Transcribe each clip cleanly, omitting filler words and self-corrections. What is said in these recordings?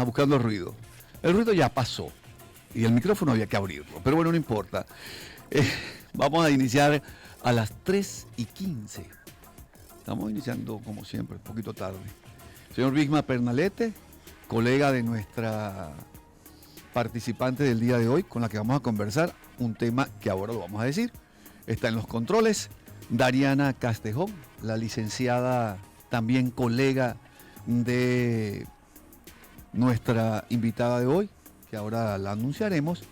Buscando ruido. El ruido ya pasó y el micrófono había que abrirlo, pero bueno, no importa. Vamos a iniciar a las 3:15. Estamos iniciando como siempre, un poquito tarde. Señor Bigmar Pernalete, colega de nuestra participante del día de hoy, con la que vamos a conversar un tema que ahora lo vamos a decir. Está en los controles Dariana Castejón, la licenciada, también colega de nuestra invitada de hoy, que ahora la anunciaremos,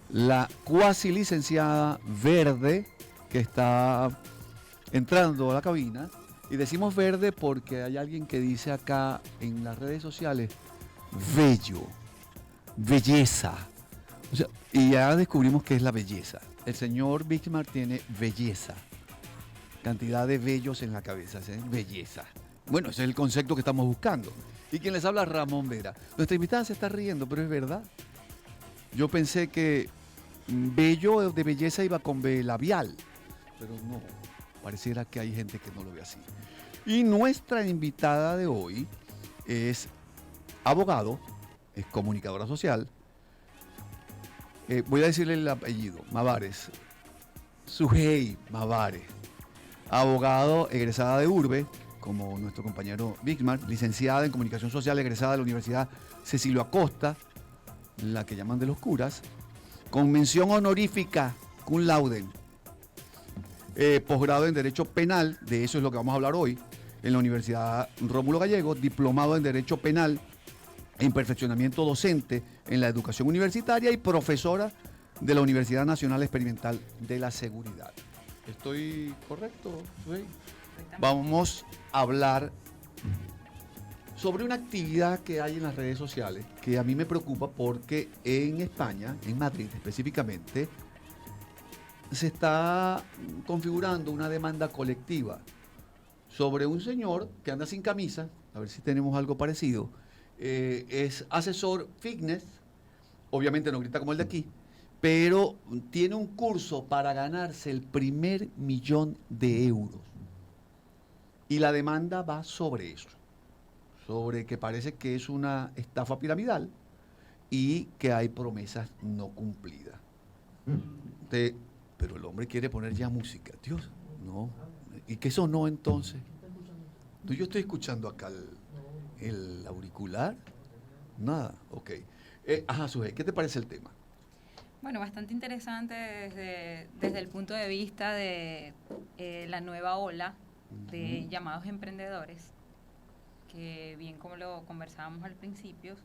la cuasi licenciada Verde, que está entrando a la cabina. Y decimos verde porque hay alguien que dice acá en las redes sociales, bello, belleza. O sea, y ya descubrimos qué es la belleza. El señor Bigmar tiene belleza, cantidad de vellos en la cabeza, ¿sí? Belleza. Bueno, ese es el concepto que estamos buscando. Y quien les habla, Ramón Vera. Nuestra invitada se está riendo, pero es verdad. Yo pensé que bello de belleza iba con B labial, pero no, pareciera que hay gente que no lo ve así. Y nuestra invitada de hoy es abogado, es comunicadora social. Voy a decirle el apellido, Mavares. Sujei Mavares. Abogado egresada de Urbe, como nuestro compañero Bigmar, licenciada en Comunicación Social, egresada de la Universidad Cecilio Acosta, la que llaman de los curas, con mención honorífica, cum laude, posgrado en Derecho Penal, de eso es lo que vamos a hablar hoy, en la Universidad Rómulo Gallego, diplomado en Derecho Penal, en perfeccionamiento docente en la educación universitaria y profesora de la Universidad Nacional Experimental de la Seguridad. ¿Estoy correcto? ¿Sí? Vamos a hablar sobre una actividad que hay en las redes sociales que a mí me preocupa porque en España, en Madrid específicamente, se está configurando una demanda colectiva sobre un señor que anda sin camisa, a ver si tenemos algo parecido, es asesor fitness, obviamente no grita como el de aquí, pero tiene un curso para ganarse el primer €1.000.000. Y la demanda va sobre eso, sobre que parece que es una estafa piramidal y que hay promesas no cumplidas. Pero el hombre quiere poner ya música. Dios, no. ¿Y qué sonó entonces? No, yo estoy escuchando acá el auricular. Nada, ok. Sujei, ¿qué te parece el tema? Bueno, bastante interesante desde el punto de vista de la nueva ola de llamados emprendedores, que bien como lo conversábamos al principio,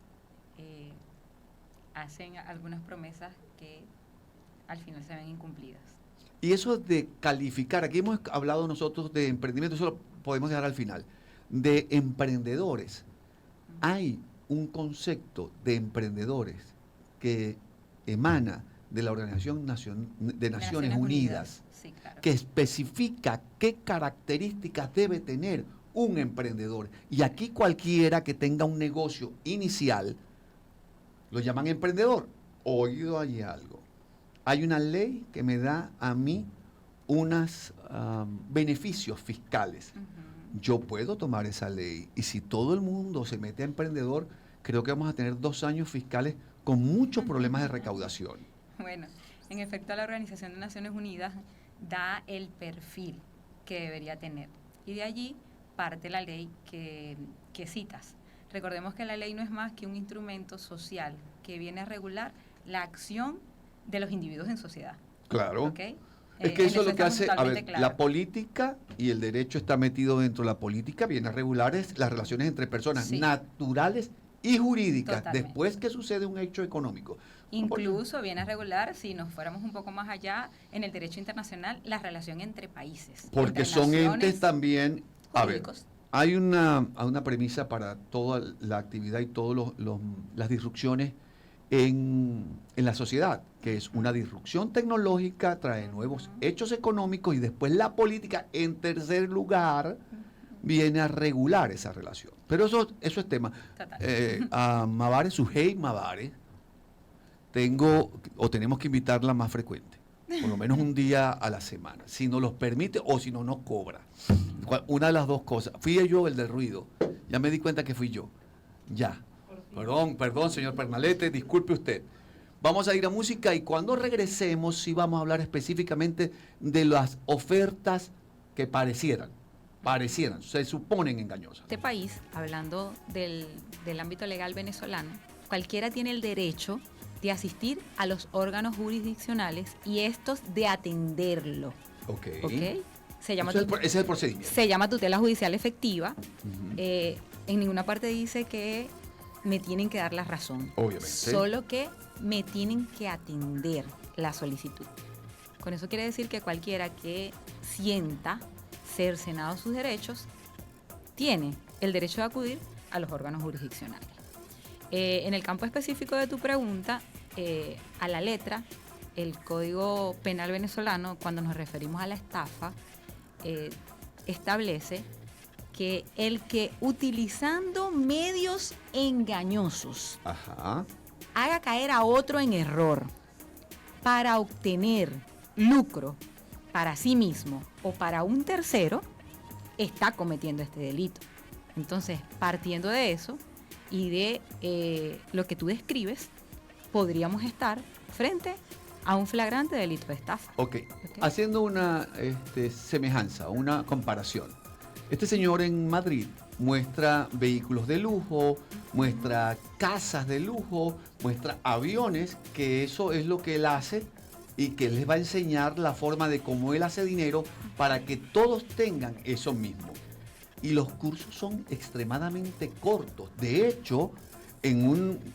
hacen algunas promesas que al final se ven incumplidas. Y eso de calificar, aquí hemos hablado nosotros de emprendimiento, eso lo podemos dejar al final, de emprendedores. Hay un concepto de emprendedores que emana de la Organización de Naciones Unidas, sí, claro, que especifica qué características debe tener un emprendedor. Y aquí cualquiera que tenga un negocio inicial, lo llaman emprendedor. Oído allí algo. Hay una ley que me da a mí unos beneficios fiscales. Yo puedo tomar esa ley y si todo el mundo se mete a emprendedor, creo que vamos a tener 2 años fiscales con muchos problemas de recaudación. Bueno, en efecto, la Organización de Naciones Unidas da el perfil que debería tener. Y de allí parte la ley que citas. Recordemos que la ley no es más que un instrumento social que viene a regular la acción de los individuos en sociedad. Claro. ¿Okay? Es que eso es lo que hace, claro. La política y el derecho está metido dentro de la política, viene a regular las relaciones entre personas naturales y jurídicas. Totalmente. Después que sucede un hecho económico. Incluso viene a regular, si nos fuéramos un poco más allá, en el derecho internacional, la relación entre países. Porque son entes también, jurídicos. A ver, hay una premisa para toda la actividad y todas las disrupciones en la sociedad, que es una disrupción tecnológica, trae nuevos hechos económicos y después la política, en tercer lugar, viene a regular esa relación. Pero eso es tema. A Mavares, Sujei Mavares, tenemos que invitarla más frecuente, por lo menos un día a la semana, si nos los permite o si no nos cobra. Una de las dos cosas. Fui yo el del ruido, ya me di cuenta que fui yo, ya. Perdón, señor Pernalete, disculpe usted. Vamos a ir a música y cuando regresemos sí vamos a hablar específicamente de las ofertas que parecieran, se suponen engañosas. Este país, hablando del ámbito legal venezolano, cualquiera tiene el derecho de asistir a los órganos jurisdiccionales y estos de atenderlo. Ok. Se llama Ese es el procedimiento. Se llama tutela judicial efectiva. En ninguna parte dice que me tienen que dar la razón. Obviamente. Solo que me tienen que atender la solicitud. Con eso quiere decir que cualquiera que sienta cercenados sus derechos tiene el derecho de acudir a los órganos jurisdiccionales. En el campo específico de tu pregunta, a la letra, el Código Penal venezolano, cuando nos referimos a la estafa, establece que el que utilizando medios engañosos haga caer a otro en error para obtener lucro para sí mismo o para un tercero, está cometiendo este delito. Entonces, partiendo de eso y de lo que tú describes, podríamos estar frente a un flagrante delito de estafa. Ok. Haciendo una semejanza, una comparación. Este señor en Madrid muestra vehículos de lujo, muestra casas de lujo, muestra aviones, que eso es lo que él hace y que les va a enseñar la forma de cómo él hace dinero para que todos tengan eso mismo. Y los cursos son extremadamente cortos. De hecho,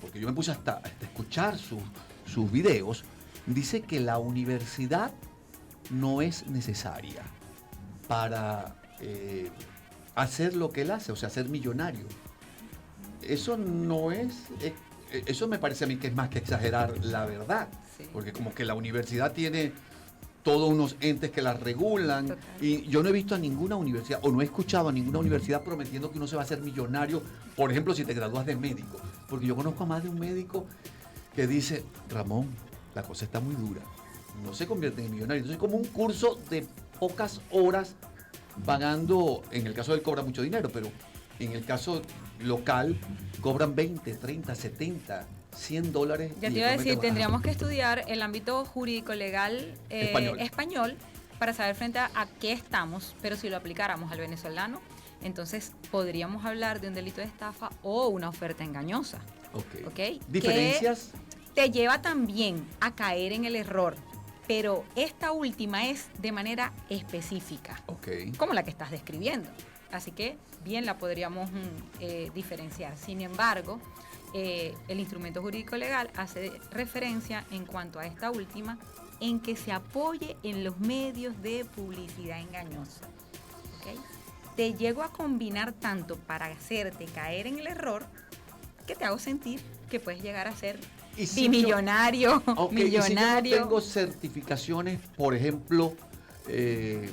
porque yo me puse hasta escuchar sus videos, dice que la universidad no es necesaria para hacer lo que él hace, o sea, ser millonario. Eso no es, eso me parece a mí que es más que exagerar la verdad, porque como que la universidad tiene todos unos entes que la regulan. Total. Y yo no he visto a ninguna universidad, o no he escuchado a ninguna universidad prometiendo que uno se va a hacer millonario, por ejemplo, si te gradúas de médico, porque yo conozco a más de un médico que dice, Ramón, la cosa está muy dura, no se convierte en millonario. Entonces, como un curso de pocas horas, pagando, en el caso de él cobra mucho dinero, pero en el caso local cobran 20, 30, 70, $100. Ya te iba a decir, tendríamos que estudiar el ámbito jurídico legal español para saber frente a qué estamos, pero si lo aplicáramos al venezolano, entonces podríamos hablar de un delito de estafa o una oferta engañosa. ¿Okay? ¿Diferencias? Que te lleva también a caer en el error, pero esta última es de manera específica, como la que estás describiendo. Así que bien la podríamos diferenciar. Sin embargo, el instrumento jurídico legal hace referencia en cuanto a esta última en que se apoye en los medios de publicidad engañosa. Te llego a combinar tanto para hacerte caer en el error que te hago sentir que puedes llegar a ser bimillonario, millonario. Y si yo no tengo certificaciones, por ejemplo, de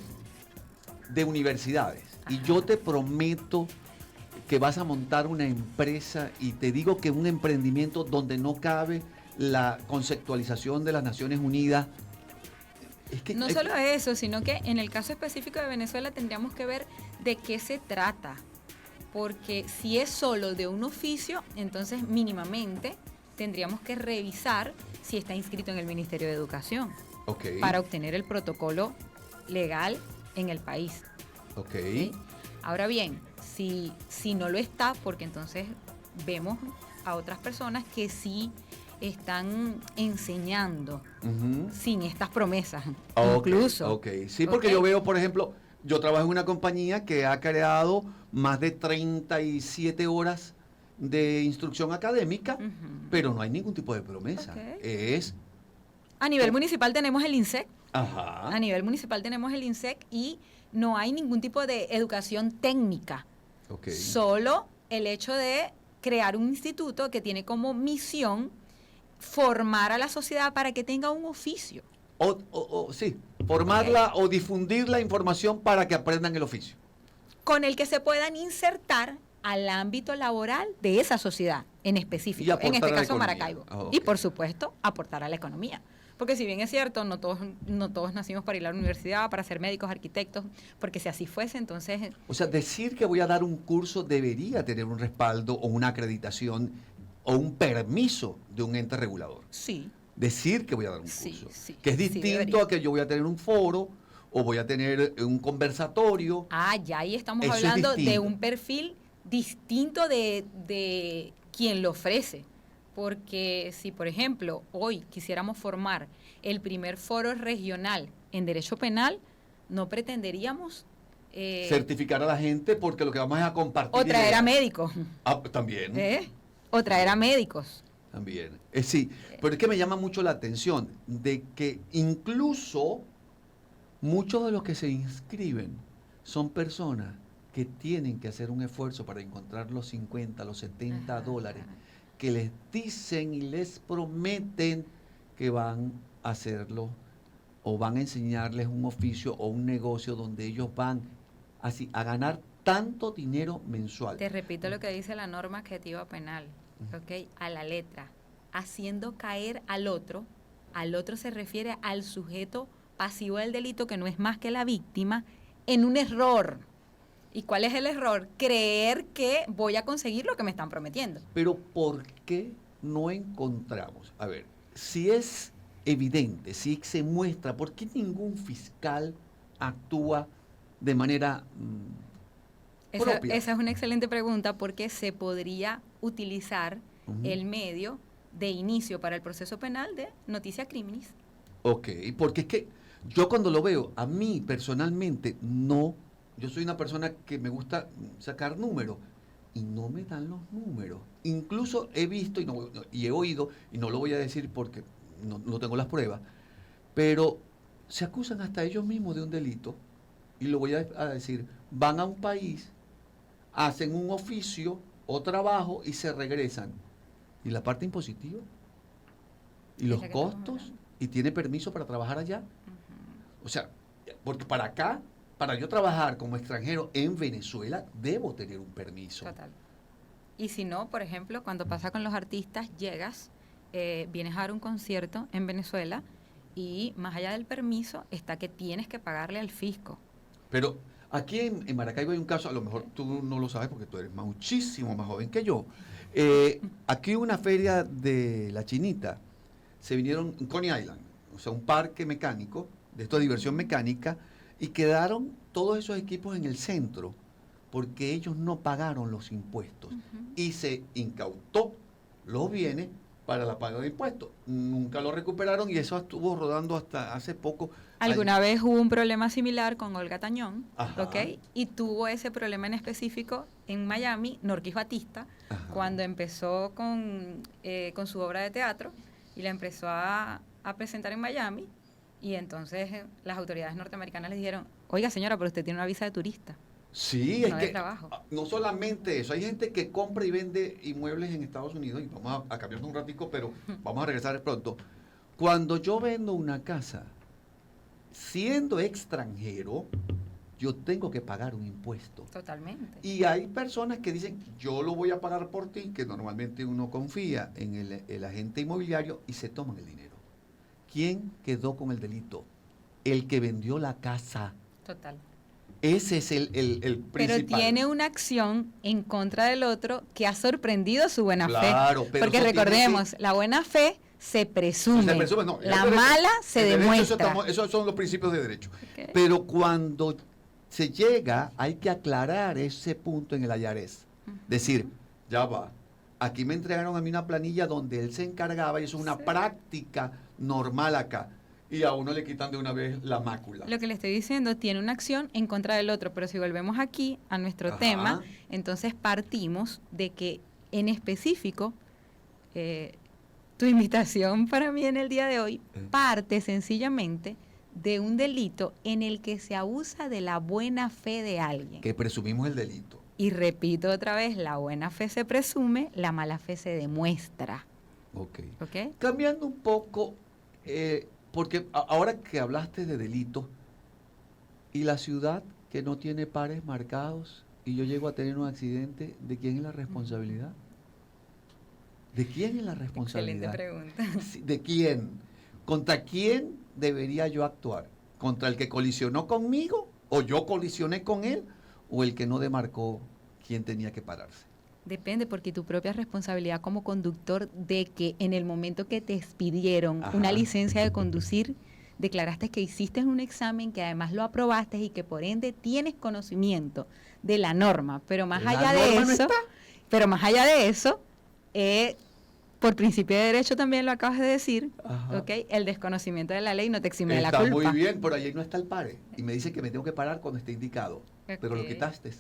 universidades, y yo te prometo que vas a montar una empresa y te digo que un emprendimiento donde no cabe la conceptualización de las Naciones Unidas. No solo eso, sino que en el caso específico de Venezuela tendríamos que ver de qué se trata. Porque si es solo de un oficio, entonces mínimamente tendríamos que revisar si está inscrito en el Ministerio de Educación para obtener el protocolo legal en el país. ¿Sí? Ahora bien, si no lo está, porque entonces vemos a otras personas que sí están enseñando sin estas promesas, incluso. Sí, porque yo veo, por ejemplo, yo trabajo en una compañía que ha creado más de 37 horas de instrucción académica, pero no hay ningún tipo de promesa. A nivel municipal tenemos el INSEC. Ajá. A nivel municipal tenemos el INSEC y no hay ningún tipo de educación técnica. Solo el hecho de crear un instituto que tiene como misión formar a la sociedad para que tenga un oficio. Sí, formarla o difundir la información para que aprendan el oficio. Con el que se puedan insertar al ámbito laboral de esa sociedad en específico, en este caso Maracaibo. Y por supuesto, aportar a la economía. Porque si bien es cierto, no todos nacimos para ir a la universidad, para ser médicos, arquitectos, porque si así fuese, entonces... O sea, decir que voy a dar un curso debería tener un respaldo o una acreditación o un permiso de un ente regulador. Sí. Decir que voy a dar un Sí, curso. sí, que es sí distinto debería. a que yo voy a tener un foro o voy a tener un conversatorio. Ah, ya ahí estamos Eso es hablando de distinto. un perfil distinto de quien lo ofrece. Porque si, por ejemplo, hoy quisiéramos formar el primer foro regional en derecho penal, no pretenderíamos Certificar a la gente porque lo que vamos es a compartir o traer a ideas. médicos, También. o traer a médicos. También. Sí, pero es que me llama mucho la atención de que incluso muchos de los que se inscriben son personas que tienen que hacer un esfuerzo para encontrar los 50, los 70 dólares que les dicen y les prometen que van a hacerlo o van a enseñarles un oficio o un negocio donde ellos van así a ganar tanto dinero mensual. Te repito lo que dice la norma adjetiva penal, ¿ok? A la letra. Haciendo caer al otro se refiere al sujeto pasivo del delito, que no es más que la víctima, en un error. ¿Y cuál es el error? Creer que voy a conseguir lo que me están prometiendo. Pero ¿por qué no encontramos? A ver, si es evidente, si se muestra, ¿por qué ningún fiscal actúa de manera propia? Esa es una excelente pregunta, porque se podría utilizar Ujú. el medio de inicio para el proceso penal de noticia criminis. Ok, porque es que yo cuando lo veo, a mí personalmente no, yo soy una persona que me gusta sacar números y no me dan los números. Incluso he visto y he oído, y no lo voy a decir porque no tengo las pruebas, pero se acusan hasta ellos mismos de un delito, y lo voy a decir, van a un país, hacen un oficio o trabajo y se regresan. ¿Y la parte impositiva? ¿Y Es los la que estamos costos? hablando. ¿Y tiene permiso para trabajar allá? O sea, porque para acá, para yo trabajar como extranjero en Venezuela, debo tener un permiso. Total. Y si no, por ejemplo, cuando pasa con los artistas, llegas, vienes a dar un concierto en Venezuela y más allá del permiso está que tienes que pagarle al fisco. Pero aquí en Maracaibo hay un caso, a lo mejor tú no lo sabes porque tú eres muchísimo más joven que yo. Aquí hubo una feria de la Chinita, se vinieron en Coney Island, o sea, un parque mecánico, de esto de diversión mecánica, y quedaron todos esos equipos en el centro, porque ellos no pagaron los impuestos, y se incautó los bienes para la paga de impuestos. Nunca lo recuperaron y eso estuvo rodando hasta hace poco. Alguna vez hubo un problema similar con Olga Tañón, Ajá. ¿ok? Y tuvo ese problema en específico en Miami, Norquis Batista, Ajá. cuando empezó con su obra de teatro y la empezó a presentar en Miami, y entonces las autoridades norteamericanas le dijeron, oiga señora, pero usted tiene una visa de turista. Sí, No es de que trabajo. no solamente eso, hay gente que compra y vende inmuebles en Estados Unidos, y vamos a cambiarnos un ratico, pero vamos a regresar pronto. Cuando yo vendo una casa, siendo extranjero, yo tengo que pagar un impuesto. Totalmente. Y hay personas que dicen, yo lo voy a pagar por ti, que normalmente uno confía en el agente inmobiliario y se toman el dinero. ¿Quién quedó con el delito? El que vendió la casa. Total. Ese es el principal. Pero tiene una acción en contra del otro que ha sorprendido su buena Claro, fe. pero Porque eso tiene recordemos, la buena fe se presume, Se presume, no, la el derecho- mala se el derecho, demuestra. esos son los principios de derecho. Ok. Pero cuando se llega, hay que aclarar ese punto en el IRS. Decir, ya va, aquí me entregaron a mí una planilla donde él se encargaba y eso es una práctica normal acá. Y a uno le quitan de una vez la mácula. Lo que le estoy diciendo tiene una acción en contra del otro, pero si volvemos aquí a nuestro Ajá. tema, entonces partimos de que en específico tu invitación para mí en el día de hoy parte sencillamente de un delito en el que se abusa de la buena fe de alguien. Que presumimos el delito. Y repito otra vez, la buena fe se presume, la mala fe se demuestra. Ok. ¿Ok? Cambiando un poco, porque ahora que hablaste de delitos, y la ciudad que no tiene pares marcados, y yo llego a tener un accidente, ¿de quién es la responsabilidad? ¿De quién es la responsabilidad? Excelente pregunta. Sí, ¿de quién? ¿Contra quién debería yo actuar? ¿Contra el que colisionó conmigo? ¿O yo colisioné con él? ¿O el que no demarcó quién tenía que pararse? Depende, porque tu propia responsabilidad como conductor de que en el momento que te expidieron Ajá. una licencia de conducir, declaraste que hiciste un examen, que además lo aprobaste y que por ende tienes conocimiento de la norma. Pero más ¿La allá de norma no eso, está? pero más allá de eso, por principio de derecho también lo acabas de decir, Ajá. ¿ok? El desconocimiento de la ley no te exime de la Está culpa. muy bien, pero allí no está el pare. Y me dice que me tengo que parar cuando esté indicado. Pero lo Ok. quitaste.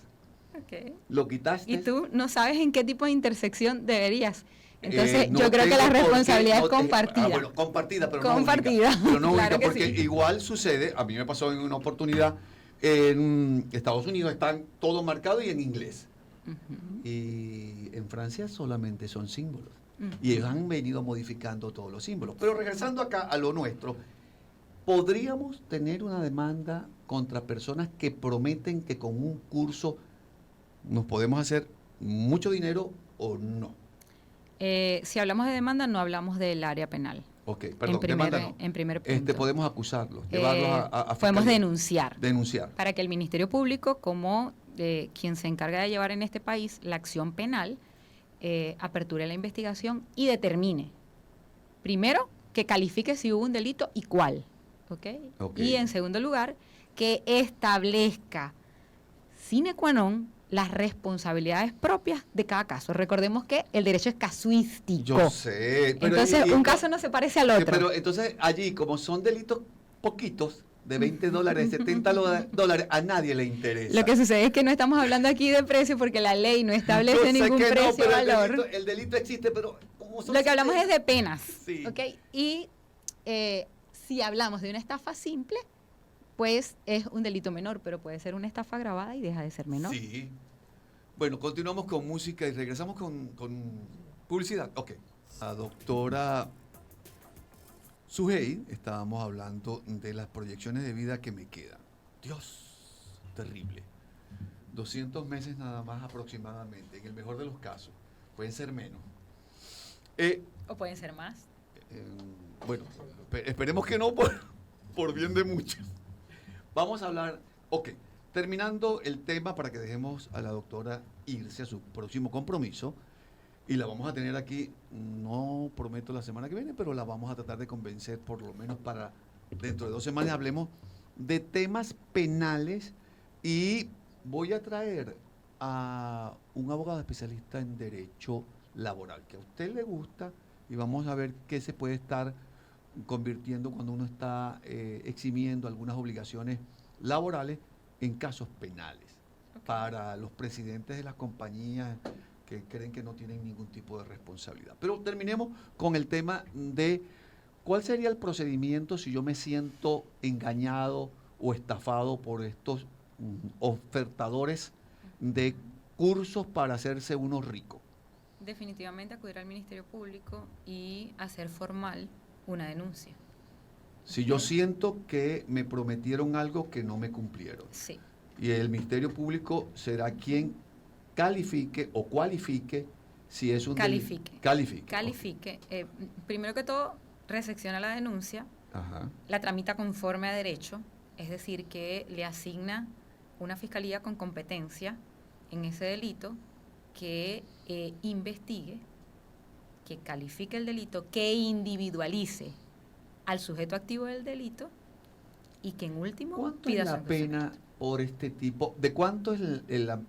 Ok. Lo quitaste. Y tú no sabes en qué tipo de intersección deberías. Entonces, No yo creo que tengo la por qué, responsabilidad no, es compartida. bueno, compartida, pero Compartida, no única. Pero no claro única, que porque sí. igual sucede, a mí me pasó en una oportunidad, en Estados Unidos están todo marcado y en inglés. Ujú, Y en Francia solamente son símbolos. ujú. Y ellos han venido modificando todos los símbolos. Pero regresando acá a lo nuestro, ¿podríamos tener una demanda contra personas que prometen que con un curso nos podemos hacer mucho dinero o no? Si hablamos de demanda, no hablamos del área penal. Ok, perdón, demanda no. En primer punto. Podemos acusarlos, llevarlos a Podemos fiscalía. denunciar. Denunciar. Para que el Ministerio Público, como quien se encarga de llevar en este país la acción penal, aperture la investigación y determine, primero, que califique si hubo un delito y cuál. ¿Ok? Ok. Y en segundo lugar, que establezca sine qua non las responsabilidades propias de cada caso. Recordemos que el derecho es casuístico. Yo sé. Pero Entonces, un caso no se parece al otro. Pero entonces allí, como son delitos poquitos, de $20, $70, a nadie le interesa. Lo que sucede es que no estamos hablando aquí de precio porque la ley no establece Yo sé ningún que precio no, pero valor. el delito existe, pero como son Lo que hablamos siete- es de penas. Sí. ¿Ok? Y si hablamos de una estafa simple, pues es un delito menor, pero puede ser una estafa agravada y deja de ser menor. Sí. Bueno, continuamos con música y regresamos con publicidad. Ok. La doctora Sujei, estábamos hablando de las proyecciones de vida que me quedan. Dios, terrible. 200 meses nada más aproximadamente, en el mejor de los casos. Pueden ser menos. O pueden ser más. Bueno, esperemos que no por bien de muchos. Vamos a hablar, ok, terminando el tema para que dejemos a la doctora irse a su próximo compromiso y la vamos a tener aquí, no prometo la semana que viene, pero la vamos a tratar de convencer por lo menos para dentro de 2 semanas hablemos de temas penales y voy a traer a un abogado especialista en derecho laboral que a usted le gusta y vamos a ver qué se puede estar convirtiendo cuando uno está eximiendo algunas obligaciones laborales en casos penales para los presidentes de las compañías que creen que no tienen ningún tipo de responsabilidad. Pero terminemos con el tema de cuál sería el procedimiento si yo me siento engañado o estafado por estos ofertadores de cursos para hacerse uno rico. Definitivamente acudir al Ministerio Público y hacer formal una denuncia. Si yo siento que me prometieron algo que no me cumplieron. Sí. Y el Ministerio Público será quien califique o cualifique si es un Califique. Califique. Primero que todo, recepciona la denuncia, Ajá. la tramita conforme a derecho, es decir, que le asigna una fiscalía con competencia en ese delito que investigue, que califique el delito, que individualice al sujeto activo del delito y que en último ¿Cuánto pida es la su pena por este tipo? ¿De cuánto es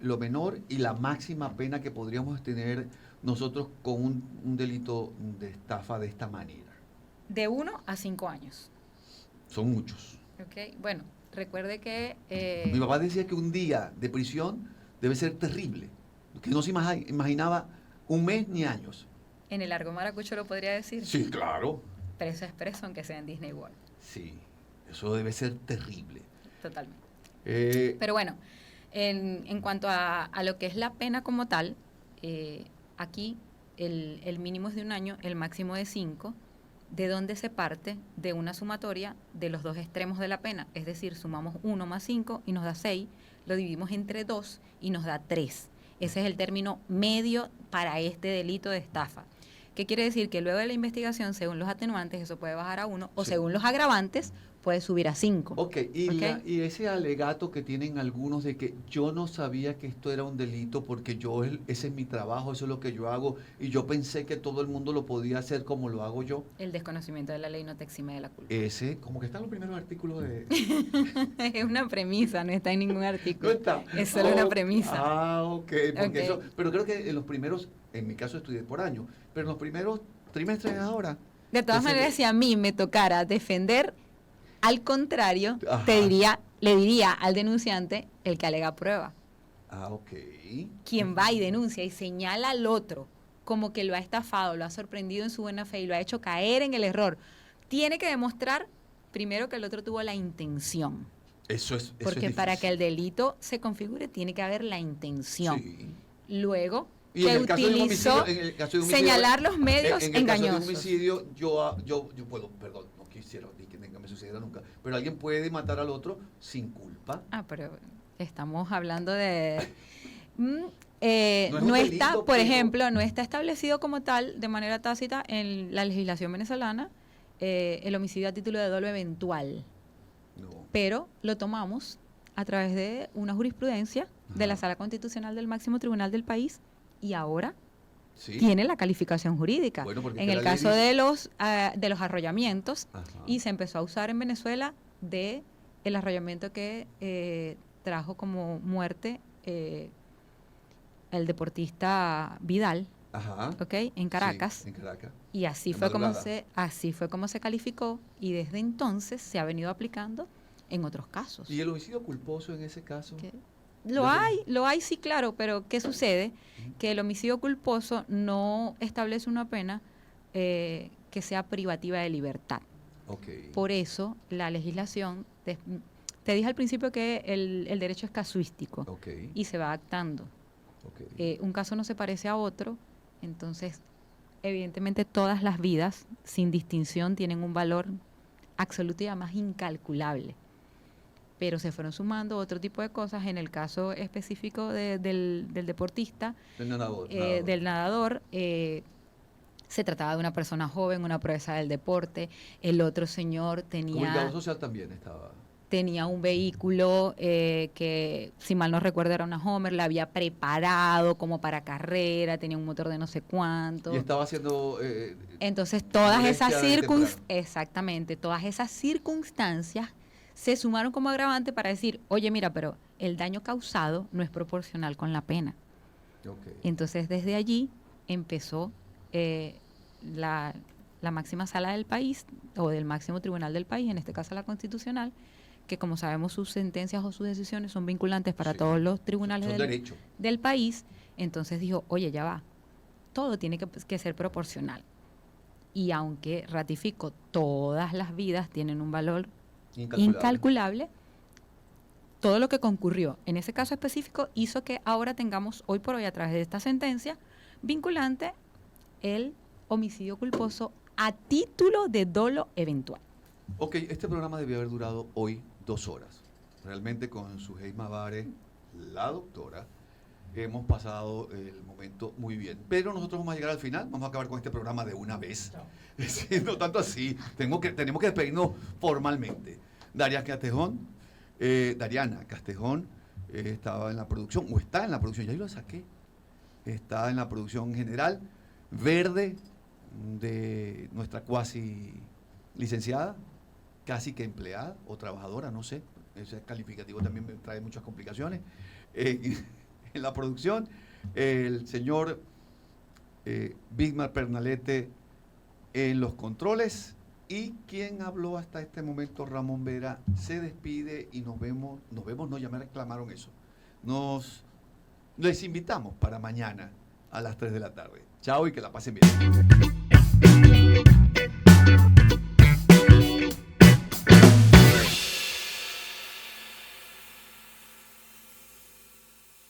lo menor y la máxima pena que podríamos tener nosotros con un delito de estafa de esta manera? De 1 a 5 años. Son muchos. ¿Ok? Bueno, recuerde que... Mi papá decía que un día de prisión debe ser terrible, que no se imaginaba un mes ni años. en el largo maracucho lo podría decir. Sí, claro. Preso es preso, aunque sea en Disney World. Sí, eso debe ser terrible. Totalmente. Eh, Pero bueno, en cuanto a lo que es la pena como tal, aquí el mínimo es de 1 año, el máximo de 5, de donde se parte de una sumatoria de los 2 extremos de la pena. Es decir, sumamos 1 más 5 y nos da 6, lo dividimos entre 2 y nos da 3. Ese es el término medio para este delito de estafa. ¿Qué quiere decir? Que luego de la investigación, según los atenuantes, eso puede bajar a 1, o Sí. según los agravantes, puede subir a 5. Ok, y, ¿Ok? y ese alegato que tienen algunos de que yo no sabía que esto era un delito porque ese es mi trabajo, eso es lo que yo hago, y yo pensé que todo el mundo lo podía hacer como lo hago yo. El desconocimiento de la ley no te exime de la culpa. Ese, como que están los primeros artículos de... Es una premisa, no está en ningún No artículo. está. Es solo una Oh, premisa. Ah, ok, porque Ok. eso, pero creo que en los primeros, en mi caso estudié por año, pero en los primeros trimestres ahora... De todas ese- maneras, si a mí me tocara defender, al contrario, Ajá. le diría al denunciante el que alega prueba. Ah, ok. Quien va y denuncia y señala al otro como que lo ha estafado, lo ha sorprendido en su buena fe y lo ha hecho caer en el error, tiene que demostrar primero que el otro tuvo la intención. Eso es Porque para difícil. que el delito se configure tiene que haber la intención. Sí. Luego, Y en que el caso de un utilizó homicidio, en el caso de un homicidio, señalar los medios en el caso de un engañosos. homicidio, yo puedo, perdón, no quisiera ni que me sucediera nunca, pero alguien puede matar al otro sin culpa. Ah, pero estamos hablando de... No es un no está, delito, por pero- ejemplo, no está establecido como tal, de manera tácita, en la legislación venezolana, el homicidio a título de dolo eventual. No. Pero lo tomamos a través de una jurisprudencia de la Ajá. Sala Constitucional del máximo tribunal del país y ahora Sí. tiene la calificación jurídica. Bueno, porque En es que el la ley caso dice- de los arrollamientos, Ajá. y se empezó a usar en Venezuela de el arrollamiento que trajo como muerte el deportista Vidal, Ajá. ¿ok? En Caracas. Sí, en Caracas. Y así De fue como madrugada. así fue como se calificó y desde entonces se ha venido aplicando en otros casos. ¿Y el homicidio culposo en ese caso? ¿Ok? Desde- Lo hay sí, claro, pero ¿qué sucede? Que el homicidio culposo no establece una pena que sea privativa de libertad. Ok. Por eso la legislación, te dije al principio que el derecho es casuístico Ok. y se va adaptando. Ok. Un caso no se parece a otro, entonces evidentemente todas las vidas, sin distinción, tienen un valor absoluto y además incalculable. Pero se fueron sumando otro tipo de cosas. En el caso específico del deportista, Del nadador. del nadador, se trataba de una persona joven, una proeza del deporte. El otro señor Comunicador social también estaba. tenía un vehículo que, si mal no recuerdo, era una Homer, la había preparado como para carrera, tenía un motor de no sé cuánto. Y estaba haciendo... Entonces, todas violencia esas desde temprano. exactamente, todas esas circunstancias se sumaron como agravante para decir, oye, mira, pero el daño causado no es proporcional con la pena. Ok. Entonces, desde allí empezó la máxima sala del país, o del máximo tribunal del país, en este caso la constitucional, que como sabemos sus sentencias o sus decisiones son vinculantes para Sí. todos los tribunales Son del, derechos. del país, entonces dijo, oye, ya va, todo tiene que ser proporcional. Y aunque ratifico, todas las vidas tienen un valor incalculable, todo lo que concurrió en ese caso específico hizo que ahora tengamos hoy por hoy, a través de esta sentencia vinculante, el homicidio culposo a título de dolo eventual. Ok, este programa debió haber durado hoy 2 horas. Realmente con Sujei Mabare, la doctora, hemos pasado el momento muy bien. Pero nosotros vamos a llegar al final, vamos a acabar con este programa de una vez. Sí, no tanto así, tenemos que despedirnos formalmente. Dariana Castejón estaba en la producción, o está en la producción, ya yo lo saqué. Está en la producción general. Verde, de nuestra cuasi licenciada, casi que empleada o trabajadora, no sé, ese calificativo también me trae muchas complicaciones. En la producción, el señor Bismar Pernalete en los controles, y quien habló hasta este momento, Ramón Vera, se despide y nos vemos, no, ya me reclamaron eso. Les invitamos para mañana a las 3 de la tarde. Chao y que la pasen bien.